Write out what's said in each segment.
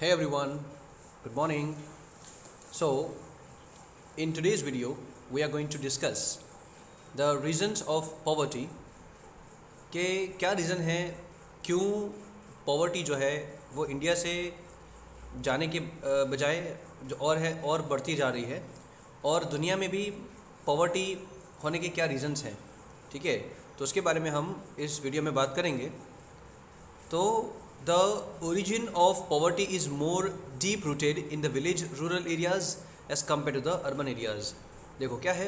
Hey everyone, good morning. So, in today's video, we are going to discuss the reasons of poverty. कि क्या reason है क्यों poverty जो है वो इंडिया से जाने के बजाय जो और है और बढ़ती जा रही है, और दुनिया में भी पॉवर्टी होने के क्या रीज़न्स हैं, ठीक है। तो उसके बारे में हम इस वीडियो में बात करेंगे। तो the origin of poverty is more deep rooted in the village rural areas as compare to the urban areas. देखो क्या है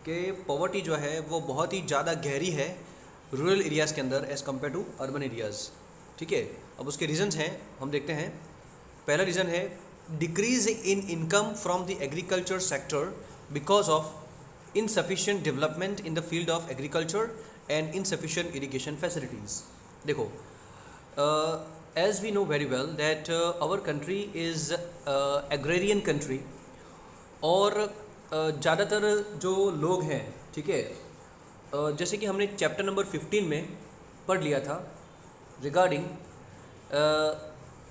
कि पॉवर्टी जो है वो बहुत ही ज़्यादा गहरी है रूरल एरियाज़ के अंदर as compare to urban areas, ठीक है। अब उसके रीज़न्स हैं, हम देखते हैं। पहला रीज़न है decrease in income from the agriculture sector because of insufficient development in the field of agriculture and insufficient irrigation facilities. देखो, as we know very well that our country is agrarian country, और ज़्यादातर जो लोग हैं, ठीक है, जैसे कि हमने चैप्टर नंबर 15 में पढ़ लिया था regarding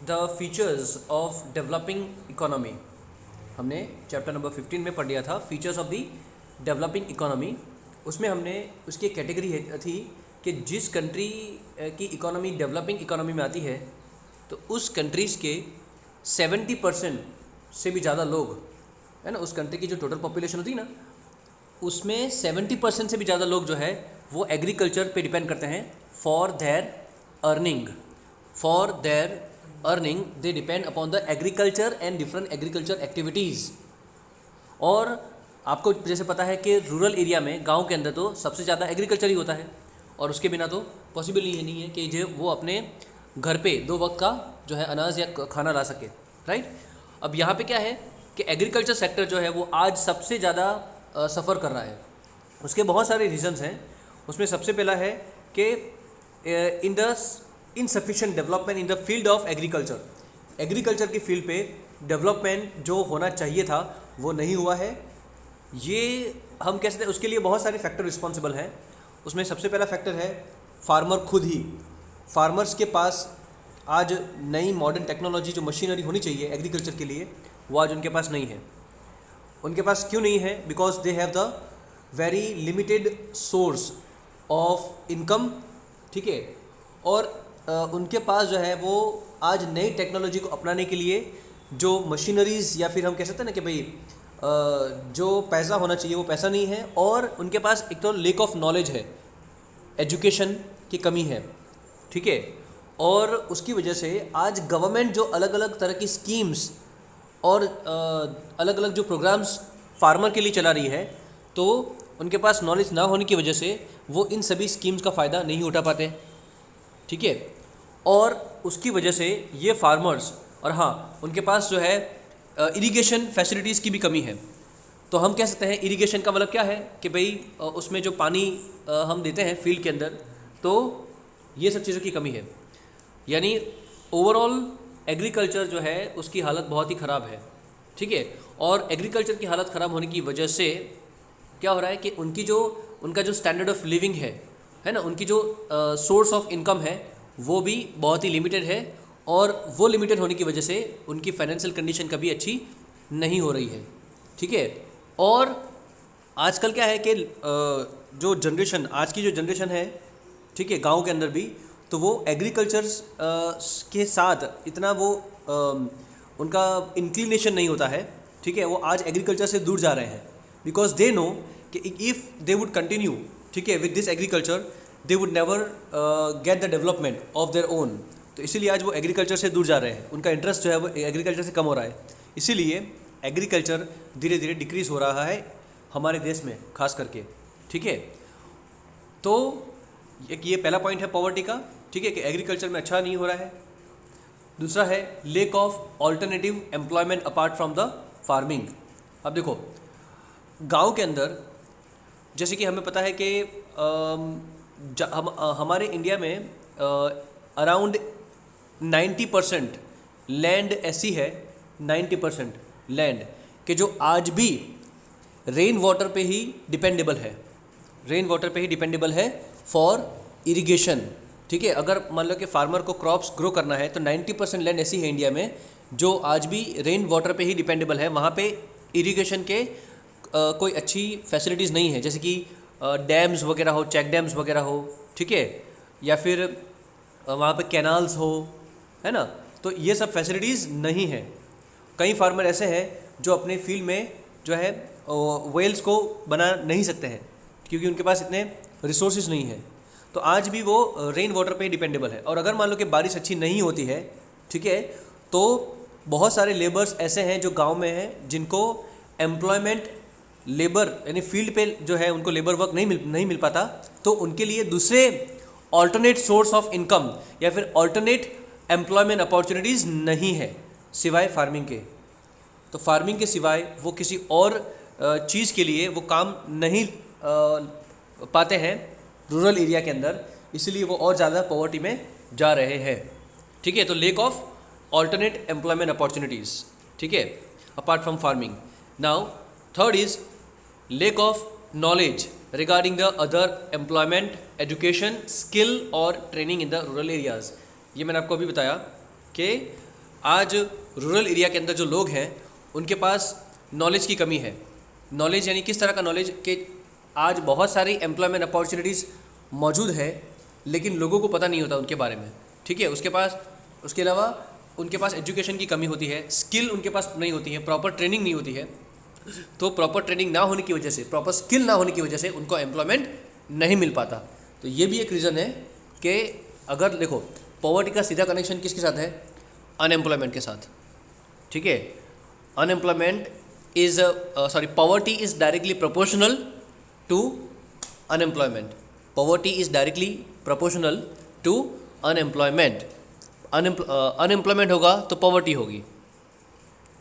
the features of developing economy. हमने चैप्टर नंबर 15 में पढ़ लिया था features of the developing economy. उसमें हमने उसकी कैटेगरी थी कि जिस कंट्री की इकोनॉमी डेवलपिंग इकोनॉमी में आती है तो उस कंट्रीज़ के 70% से भी ज़्यादा लोग, है ना, उस कंट्री की जो टोटल पॉपुलेशन होती है ना, उसमें 70% से भी ज़्यादा लोग जो है वो एग्रीकल्चर पे डिपेंड करते हैं for their earning they depend upon the agriculture and different agriculture activities. और आपको जैसे पता है कि रूरल एरिया में, गांव के अंदर तो सबसे ज़्यादा एग्रीकल्चर ही होता है, और उसके बिना तो पॉसिबल ही नहीं है कि जो वो अपने घर पे 2 वक्त का जो है अनाज या खाना ला सके, राइट। अब यहाँ पे क्या है कि एग्रीकल्चर सेक्टर जो है वो आज सबसे ज़्यादा सफ़र कर रहा है। उसके बहुत सारे रीजंस हैं। उसमें सबसे पहला है कि in the insufficient development in the field of agriculture की फील्ड पे डेवलपमेंट जो होना चाहिए था वो नहीं हुआ है। ये हम कह सकते हैं, उसके लिए बहुत सारे फैक्टर रिस्पॉन्सिबल हैं। उसमें सबसे पहला फैक्टर है फार्मर खुद ही। फार्मर्स के पास आज नई मॉडर्न टेक्नोलॉजी, जो मशीनरी होनी चाहिए एग्रीकल्चर के लिए, वो आज उनके पास नहीं है। उनके पास क्यों नहीं है? Because they have the very limited source of income, ठीक है। और उनके पास जो है वो आज नई टेक्नोलॉजी को अपनाने के लिए जो मशीनरीज़, या फिर हम कह सकते हैं ना कि भाई जो पैसा होना चाहिए वो पैसा नहीं है, और उनके पास एक तो लेक ऑफ नॉलेज है, एजुकेशन की कमी है, ठीक है। और उसकी वजह से आज गवर्नमेंट जो अलग अलग तरह की स्कीम्स और अलग अलग जो प्रोग्राम्स फार्मर के लिए चला रही है, तो उनके पास नॉलेज ना होने की वजह से वो इन सभी स्कीम्स का फ़ायदा नहीं उठा पाते, ठीक है। और उसकी वजह से ये फार्मर्स, और हाँ, उनके पास जो है इरिगेशन फैसिलिटीज़ की भी कमी है। तो हम कह सकते हैं इरिगेशन का मतलब क्या है कि भाई उसमें जो पानी हम देते हैं फील्ड के अंदर, तो ये सब चीज़ों की कमी है। यानी ओवरऑल एग्रीकल्चर जो है उसकी हालत बहुत ही ख़राब है, ठीक है। और एग्रीकल्चर की हालत ख़राब होने की वजह से क्या हो रहा है कि उनका जो स्टैंडर्ड ऑफ लिविंग है ना, उनकी जो सोर्स ऑफ इनकम है वो भी बहुत ही लिमिटेड है, और वो लिमिटेड होने की वजह से उनकी फाइनेंशियल कंडीशन कभी अच्छी नहीं हो रही है, ठीक है। और आजकल क्या है कि जो जनरेशन, आज की जो जनरेशन है, ठीक है, गांव के अंदर भी, तो वो एग्रीकल्चर के साथ इतना वो उनका इंक्लिनेशन नहीं होता है, ठीक है। वो आज एग्रीकल्चर से दूर जा रहे हैं बिकॉज दे नो कि इफ़ दे वुड कंटिन्यू, ठीक है, with this agriculture, they would never get the development of their own. तो इसीलिए आज वो एग्रीकल्चर से दूर जा रहे हैं, उनका इंटरेस्ट जो है वो एग्रीकल्चर से कम हो रहा है। इसीलिए एग्रीकल्चर धीरे धीरे डिक्रीज़ हो रहा है हमारे देश में खास करके, ठीक है। तो एक ये पहला पॉइंट है पॉवर्टी का, ठीक है, कि एग्रीकल्चर में अच्छा नहीं हो रहा है। दूसरा है lake of alternative employment apart from the farming. अब देखो, गांव के अंदर जैसे कि हमें पता है कि हमारे इंडिया में अराउंड 90% लैंड ऐसी है, 90% लैंड कि जो आज भी रेन वाटर पे ही डिपेंडेबल है फॉर इरिगेशन, ठीक है, अगर मान लो कि फार्मर को क्रॉप्स ग्रो करना है तो 90% लैंड ऐसी है इंडिया में जो आज भी रेन वाटर पे ही डिपेंडेबल है। वहाँ पे इरिगेशन के कोई अच्छी फैसिलिटीज़ नहीं है, जैसे कि डैम्स वगैरह हो, चेक डैम्स वगैरह हो, ठीक है, या फिर वहाँ पे कैनाल्स हो, है ना। तो ये सब फैसिलिटीज़ नहीं है। कई फार्मर ऐसे हैं जो अपने फील्ड में जो है वेल्स को बना नहीं सकते हैं क्योंकि उनके पास इतने रिसोर्सेज नहीं है। तो आज भी वो रेन वाटर पे डिपेंडेबल है। और अगर मान लो कि बारिश अच्छी नहीं होती है, ठीक है, तो बहुत सारे लेबर्स ऐसे हैं जो गांव में हैं जिनको एम्प्लॉयमेंट लेबर यानी फील्ड पे जो है उनको लेबर वर्क नहीं मिल पाता। तो उनके लिए दूसरे ऑल्टरनेट सोर्स ऑफ इनकम या फिर ऑल्टरनेट एम्प्लॉयमेंट अपॉर्चुनिटीज़ नहीं है सिवाय फार्मिंग के। तो फार्मिंग के सिवाय वो किसी और चीज़ के लिए वो काम नहीं पाते हैं रूरल एरिया के अंदर, इसलिए वो और ज़्यादा पॉवर्टी में जा रहे हैं। ठीक है, तो lack of alternate employment opportunities, ठीक है, apart from farming. Now third is lack of knowledge regarding the other employment, education, skill और training in the rural areas। ये मैंने आपको अभी बताया कि आज रूरल एरिया के अंदर जो लोग हैं उनके पास नॉलेज की कमी है। नॉलेज यानी किस तरह का नॉलेज कि आज बहुत सारी एम्प्लॉयमेंट अपॉर्चुनिटीज़ मौजूद है लेकिन लोगों को पता नहीं होता उनके बारे में, ठीक है। उसके अलावा उनके पास एजुकेशन की कमी होती है, स्किल उनके पास नहीं होती है, प्रॉपर ट्रेनिंग नहीं होती है। तो प्रॉपर ट्रेनिंग ना होने की वजह से, प्रॉपर स्किल ना होने की वजह से उनको एम्प्लॉयमेंट नहीं मिल पाता। तो ये भी एक रीज़न है कि अगर देखो पॉवर्टी का सीधा कनेक्शन किसके साथ है, अनएम्प्लॉयमेंट के साथ, ठीक है। Unemployment is poverty is directly proportional to unemployment. Poverty is directly proportional to unemployment. Unemployment होगा तो पॉवर्टी होगी,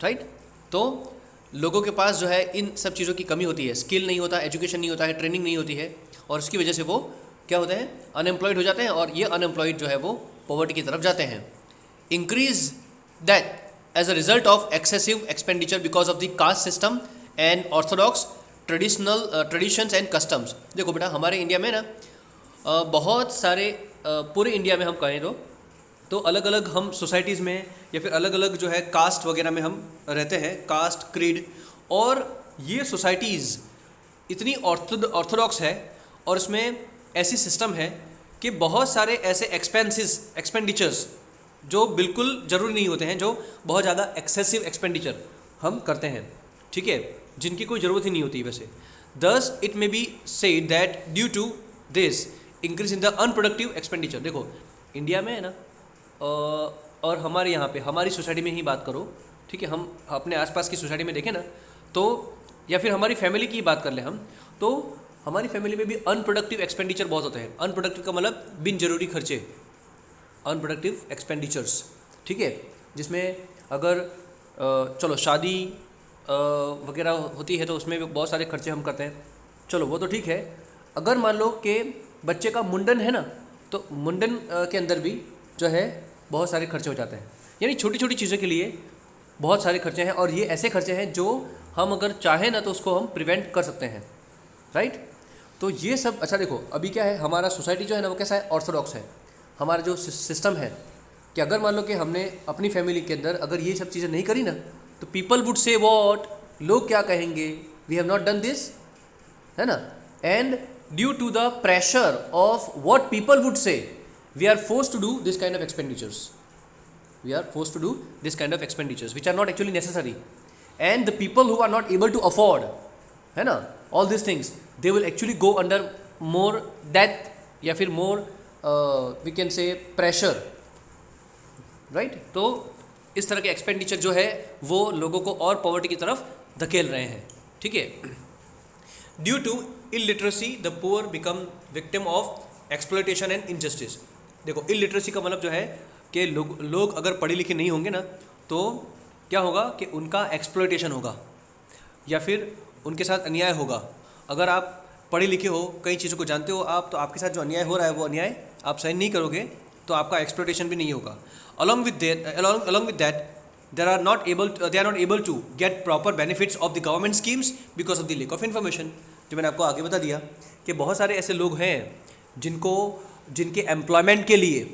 राइट। तो लोगों के पास जो है इन सब चीज़ों की कमी होती है, स्किल नहीं होता, एजुकेशन नहीं होता है, ट्रेनिंग नहीं होती है, और उसकी वजह से वो क्या होते हैं, अनएम्प्लॉयड हो जाते हैं। और ये अनएम्प्लॉयड जो है वो पॉवर्टी की तरफ जाते हैं। Increase that as a result of excessive expenditure because of the caste system and orthodox traditions and customs. देखो बेटा, हमारे इंडिया में ना बहुत सारे पूरे इंडिया में हम कहें तो अलग अलग हम सोसाइटीज़ में या फिर अलग अलग जो है कास्ट वगैरह में हम रहते हैं, कास्ट क्रीड। और ये सोसाइटीज़ इतनी ऑर्थोडॉक्स है और इसमें ऐसी सिस्टम है कि बहुत सारे ऐसे एक्सपेंडिचर्स जो बिल्कुल ज़रूरी नहीं होते हैं, जो बहुत ज़्यादा एक्सेसिव एक्सपेंडिचर हम करते हैं, ठीक है, जिनकी कोई ज़रूरत ही नहीं होती वैसे। Thus it may be said that due to this increase in the unproductive expenditure. देखो इंडिया में है ना, और हमारे यहाँ पे हमारी सोसाइटी में ही बात करो, ठीक है, हम अपने आसपास की सोसाइटी में देखें ना तो, या फिर हमारी फैमिली की बात कर लें हम, तो हमारी फैमिली में भी अनप्रोडक्टिव एक्सपेंडिचर बहुत होते हैं। अनप्रोडक्टिव का मतलब बिन जरूरी खर्चे, अनप्रोडक्टिव एक्सपेंडिचर्स, ठीक है, जिसमें अगर चलो शादी वगैरह होती है तो उसमें भी बहुत सारे खर्चे हम करते हैं, चलो वो तो ठीक है। अगर मान लो कि बच्चे का मुंडन है ना, तो मुंडन के अंदर भी जो है बहुत सारे खर्चे हो जाते हैं। यानी छोटी छोटी चीज़ों के लिए बहुत सारे खर्चे हैं, और ये ऐसे खर्चे हैं जो हम अगर चाहें ना तो उसको हम प्रिवेंट कर सकते हैं, राइट। तो ये सब अच्छा देखो अभी क्या है, हमारा सोसाइटी जो है ना वो कैसा है, ऑर्थोडॉक्स है। हमारा जो सिस्टम है कि अगर मान लो कि हमने अपनी फैमिली के अंदर अगर ये सब चीज़ें नहीं करी ना तो पीपल वुड से वॉट, लोग क्या कहेंगे, we have not done this, है ना। And due to the pressure of what people would say we are forced to do this kind of expenditures. We are forced to do this kind of expenditures which are not actually necessary, and the people who are not able to afford, है ना, all these things, they will actually go under more debt या फिर more we can say pressure, right। तो इस तरह के expenditure जो है वो लोगों को और पॉवर्टी की तरफ धकेल रहे हैं, ठीक है। Due to illiteracy the poor become victim of exploitation and injustice. देखो इलिटरेसी का मतलब जो है कि लोग अगर पढ़े लिखे नहीं होंगे ना तो क्या होगा कि उनका एक्सप्लॉयटेशन होगा या फिर उनके साथ अन्याय होगा। अगर आप पढ़े लिखे हो, कई चीज़ों को जानते हो आप, तो आपके साथ जो अन्याय हो रहा है वो अन्याय आप सहन नहीं करोगे तो आपका एक्सप्लॉयटेशन भी नहीं होगा। along with that they are not able to get proper benefits of the government schemes because of the lack of information। जो मैंने आपको आगे बता दिया कि बहुत सारे ऐसे लोग हैं जिनको जिनके एम्प्लॉयमेंट के लिए,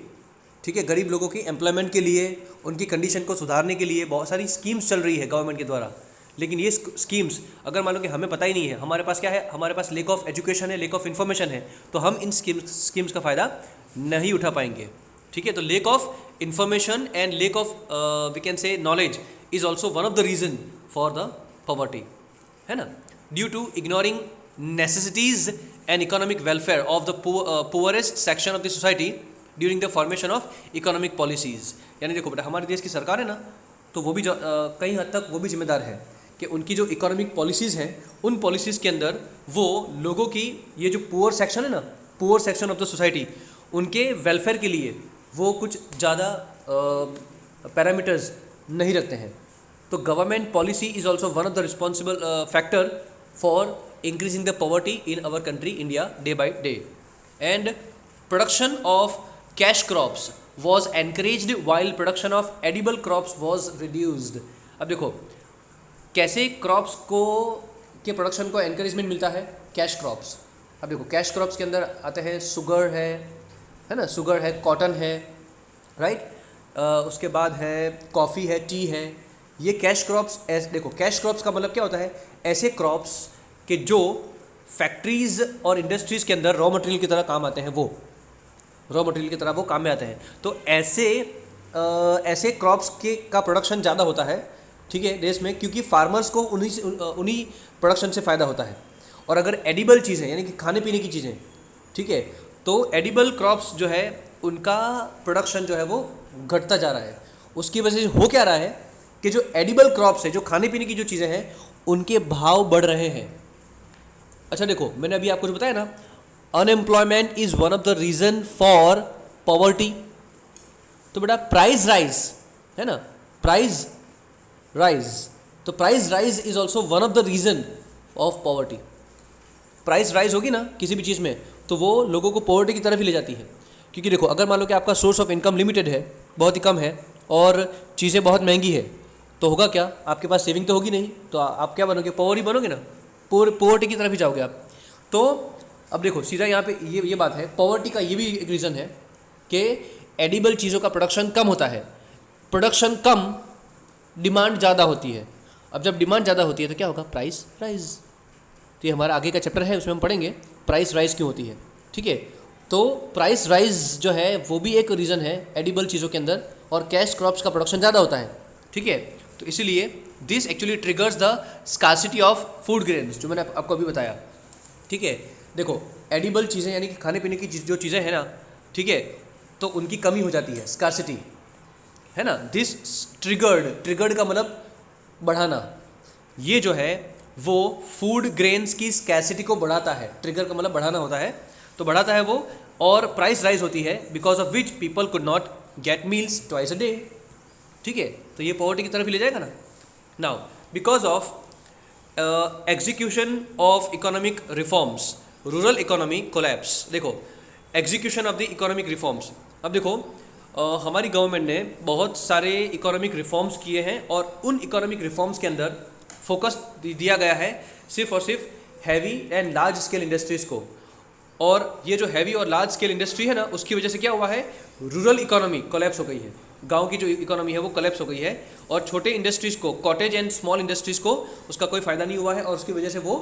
ठीक है, गरीब लोगों की एम्प्लॉयमेंट के लिए, उनकी कंडीशन को सुधारने के लिए बहुत सारी स्कीम्स चल रही है गवर्नमेंट के द्वारा। लेकिन ये स्कीम्स अगर मान लो कि हमें पता ही नहीं है, हमारे पास क्या है, हमारे पास लेक ऑफ एजुकेशन है, लेक ऑफ इन्फॉर्मेशन है, तो हम इन स्कीम्स का फ़ायदा नहीं उठा पाएंगे। ठीक है, तो lack of information and lack of we can say knowledge is also one of the reason for the poverty, है ना, due to ignoring necessities and economic welfare of the poorest section of the society during the formation of economic policies. यानी देखो बेटा, हमारे देश की सरकार है ना, तो वो भी कई हद तक वो भी जिम्मेदार है कि उनकी जो इकोनॉमिक पॉलिसीज़ हैं, उन पॉलिसीज़ के अंदर वो लोगों की, ये जो पुअर सेक्शन है ना, poor section of the society, उनके वेलफेयर के लिए वो कुछ ज़्यादा पैरामीटर्स नहीं रखते हैं। तो government policy is also one of the responsible factor for increasing the poverty in our country India day by day. And production of cash crops was encouraged while production of edible crops was reduced। अब देखो कैसे crops को के production को encouragement मिलता है, cash crops. अब देखो कैश क्रॉप्स के अंदर आते हैं शुगर है ना, शुगर है, कॉटन है, राइट, उसके बाद है कॉफ़ी है, टी है, ये कैश क्रॉप्स। देखो कैश क्रॉप्स का मतलब क्या होता है, ऐसे क्रॉप्स के जो फैक्ट्रीज और इंडस्ट्रीज़ के अंदर रॉ मटेरियल की तरह काम आते हैं, वो रॉ मटेरियल की तरह वो काम में आते हैं। तो ऐसे क्रॉप्स का प्रोडक्शन ज़्यादा होता है, ठीक है, देश में, क्योंकि फार्मर्स को उन्हीं प्रोडक्शन से फ़ायदा होता है। और अगर एडिबल चीज़ें यानी कि खाने पीने की चीज़ें, ठीक है, तो एडिबल क्रॉप्स जो है उनका प्रोडक्शन जो है वो घटता जा रहा है। उसकी वजह से हो क्या रहा है कि जो एडिबल क्रॉप्स है, जो खाने पीने की जो चीज़ें हैं, उनके भाव बढ़ रहे हैं। अच्छा देखो, मैंने अभी आपको जो बताया ना, unemployment is one of the reason for poverty. तो बेटा प्राइस राइज है ना, प्राइस राइज, तो price rise is also one of the reason of poverty. Price rise होगी ना किसी भी चीज़ में, तो वो लोगों को पॉवर्टी की तरफ ही ले जाती है। क्योंकि देखो अगर मान लो कि आपका सोर्स ऑफ इनकम लिमिटेड है, बहुत ही कम है, और चीज़ें बहुत महंगी है, तो होगा क्या, आपके पास सेविंग तो होगी नहीं, तो आप क्या बनोगे, पॉवर ही बनोगे ना, पॉवर्टी की तरफ ही जाओगे आप। तो अब देखो सीधा यहाँ पे ये बात है, पॉवर्टी का ये भी एक रीज़न है कि एडिबल चीज़ों का प्रोडक्शन कम होता है। प्रोडक्शन कम, डिमांड ज़्यादा होती है। अब जब डिमांड ज़्यादा होती है तो क्या होगा, प्राइस राइज। तो ये हमारा आगे का चैप्टर है, उसमें हम पढ़ेंगे प्राइस राइज क्यों होती है, ठीक है। तो प्राइस राइज जो है वो भी एक रीज़न है एडिबल चीज़ों के अंदर, और कैश क्रॉप्स का प्रोडक्शन ज़्यादा होता है, ठीक है। तो इसीलिए this actually triggers the scarcity of food grains, जो मैंने आपको अभी बताया, ठीक है। देखो एडिबल चीज़ें यानी कि खाने पीने की जो चीज़ें हैं ना, ठीक है, तो उनकी कमी हो जाती है, स्कार्सिटी, है ना। दिस ट्रिगर्ड का मतलब बढ़ाना, ये जो है वो फूड ग्रेन्स की स्कैसिटी को बढ़ाता है। ट्रिगर का मतलब बढ़ाना होता है, तो बढ़ाता है वो, और प्राइस राइज होती है because of which people could not gate meals twice a day, ठीक है। तो ये पॉवर्टी की तरफ ही ले जाएगा ना। Now because of execution of economic reforms, rural economy collapse. देखो execution of the economic reforms, अब देखो हमारी गवर्नमेंट ने बहुत सारे इकोनॉमिक रिफॉर्म्स किए हैं, और उन इकोनॉमिक रिफॉर्म्स के अंदर फोकस दिया गया है सिर्फ और सिर्फ heavy and large scale industries को। और ये जो हैवी और लार्ज स्केल इंडस्ट्री है ना, उसकी वजह से क्या हुआ है, रूरल इकोनॉमी कोलैप्स हो गई है, गांव की जो इकोनॉमी है वो कोलैप्स हो गई है, और छोटे इंडस्ट्रीज़ को, कॉटेज एंड स्मॉल इंडस्ट्रीज़ को उसका कोई फ़ायदा नहीं हुआ है, और उसकी वजह से वो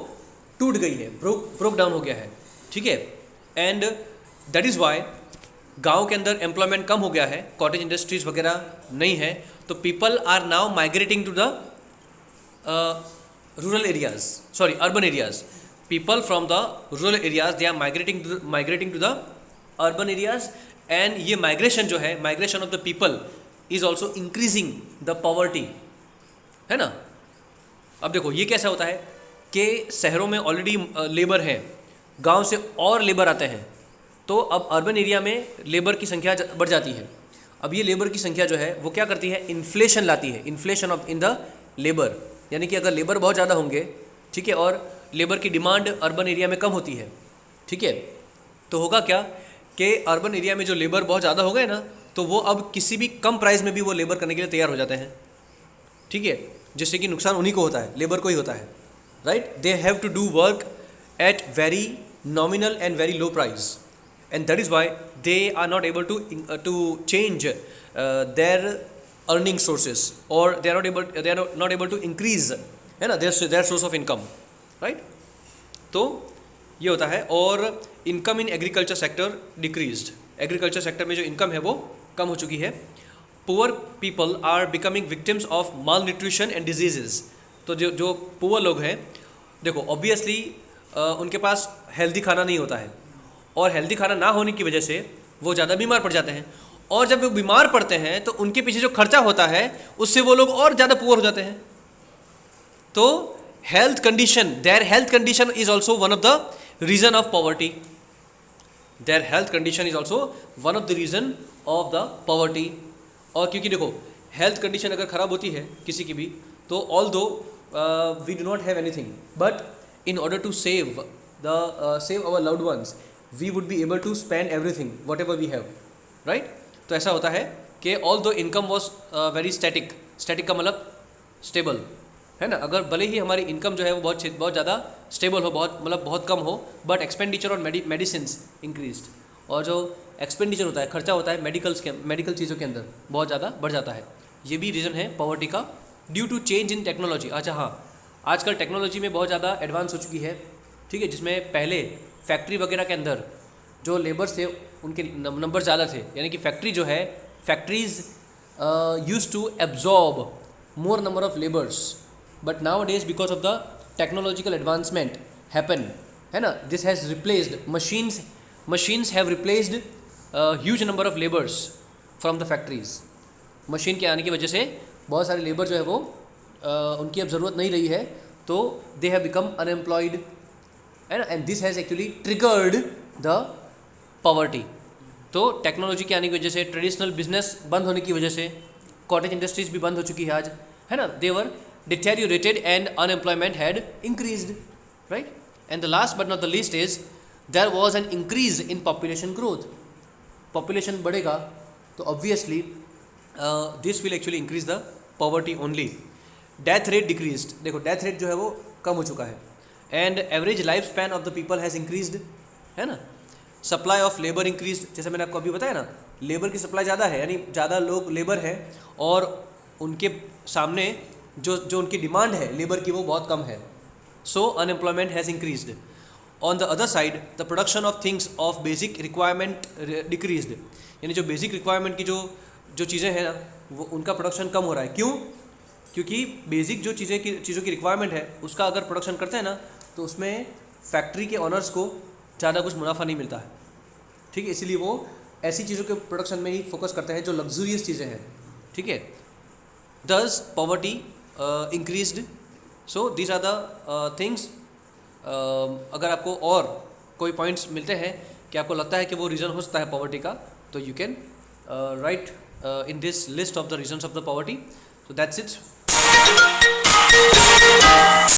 टूट गई है, ब्रोक डाउन हो गया है, ठीक है। एंड दैट इज़ वाई गांव के अंदर एम्प्लॉयमेंट कम हो गया है, कॉटेज इंडस्ट्रीज़ वगैरह नहीं है, तो people are now migrating to the rural areas, sorry urban areas. People from the rural areas they are migrating to the urban areas, and ये माइग्रेशन जो है, migration of the people is also increasing the poverty, है ना। अब देखो ये कैसा होता है कि शहरों में ऑलरेडी लेबर है, गांव से और लेबर आते हैं, तो अब अर्बन एरिया में लेबर की संख्या बढ़ जाती है। अब ये लेबर की संख्या जो है वो क्या करती है, इन्फ्लेशन लाती है, inflation of in the labour. यानी कि अगर लेबर बहुत ज़्यादा होंगे, ठीक है, और लेबर की डिमांड अर्बन एरिया में कम होती है, ठीक है, तो होगा क्या कि अर्बन एरिया में जो लेबर बहुत ज़्यादा हो गए ना, तो वो अब किसी भी कम प्राइस में भी वो लेबर करने के लिए तैयार हो जाते हैं, ठीक है, जिससे कि नुकसान उन्हीं को होता है, लेबर को ही होता है, right. They have to do work at very nominal and very low price, and that is why they are not able to change their earning sources, or they are not able to increase, है ना, their source of income, right? तो ये होता है. और income in agriculture sector decreased, agriculture sector में जो income है वो कम हो चुकी है. Poor people are becoming victims of malnutrition and diseases. तो जो पुअर लोग हैं, देखो ऑब्वियसली उनके पास हेल्दी खाना नहीं होता है, और हेल्दी खाना ना होने की वजह से वो ज़्यादा बीमार पड़ जाते हैं, और जब वो बीमार पड़ते हैं तो उनके पीछे जो खर्चा होता है उससे वो लोग और ज़्यादा पुअर हो जाते हैं. तो health condition, their health condition is also one of the reason of poverty. Their health condition is also one of the reason of the poverty. और क्योंकि देखो हेल्थ कंडीशन अगर ख़राब होती है किसी की भी, तो although we do not have anything, but in order to save our loved ones, we would be able to spend everything whatever we have, right? तो ऐसा होता है कि although income was very static का मतलब स्टेबल है ना, अगर भले ही हमारी इनकम जो है वो बहुत ज़्यादा स्टेबल हो, बहुत कम हो, but expenditure on medicine increased, और जो एक्सपेंडिचर होता है, खर्चा होता है मेडिकल चीज़ों के अंदर बहुत ज़्यादा बढ़ जाता है. ये भी रीज़न है पॉवर्टी का, due to change in technology. अच्छा हाँ, आजकल टेक्नोलॉजी में बहुत ज़्यादा एडवांस हो चुकी है, ठीक है, जिसमें पहले फैक्ट्री वगैरह के अंदर जो लेबर्स थे उनके नंबर ज़्यादा थे, यानी कि फैक्ट्री जो है, factories use to absorb more number of labours. But nowadays because of the technological advancement happen, है ना, this has replaced machines have replaced huge number of laborers from the factories. Machine के आने की वजह से बहुत सारे लेबर जो है वो उनकी अब ज़रूरत नहीं रही है, तो they have become unemployed, है ना, and this has actually triggered the poverty. तो टेक्नोलॉजी के आने की वजह से, ट्रेडिशनल बिजनेस बंद होने की वजह से, कॉटेज इंडस्ट्रीज भी बंद हो चुकी है आज, है ना, they were deteriorated and unemployment had increased, right? And the last but not the least is there was an increase in population growth. Population बढ़ेगा तो obviously this will actually increase the poverty only. Death rate decreased. देखो death rate जो है वो कम हो चुका है, and average life span of the people has increased, है ना. Supply of labor increased. जैसे मैंने आपको अभी बताया ना, लेबर की सप्लाई ज़्यादा है, यानी ज़्यादा लोग लेबर है, और उनके सामने जो उनकी डिमांड है लेबर की वो बहुत कम है. So unemployment has increased. On the other side the production of things of basic requirement decreased. यानी जो बेसिक रिक्वायरमेंट की जो चीज़ें हैं ना, वो उनका प्रोडक्शन कम हो रहा है. क्यों? क्योंकि बेसिक जो चीज़ों की रिक्वायरमेंट है उसका अगर प्रोडक्शन करते हैं ना, तो उसमें फैक्ट्री के ऑनर्स को ज़्यादा कुछ मुनाफा नहीं मिलता है, ठीक है, इसीलिए वो ऐसी चीज़ों के प्रोडक्शन में ही फोकस करते हैं जो लग्जूरियस चीज़ें हैं, ठीक है. Thus poverty increased. So these are the things. अगर आपको और कोई पॉइंट्स मिलते हैं कि आपको लगता है कि वो रीज़न हो सकता है पॉवर्टी का, तो you can write in this list of the reasons of the poverty. So that's it.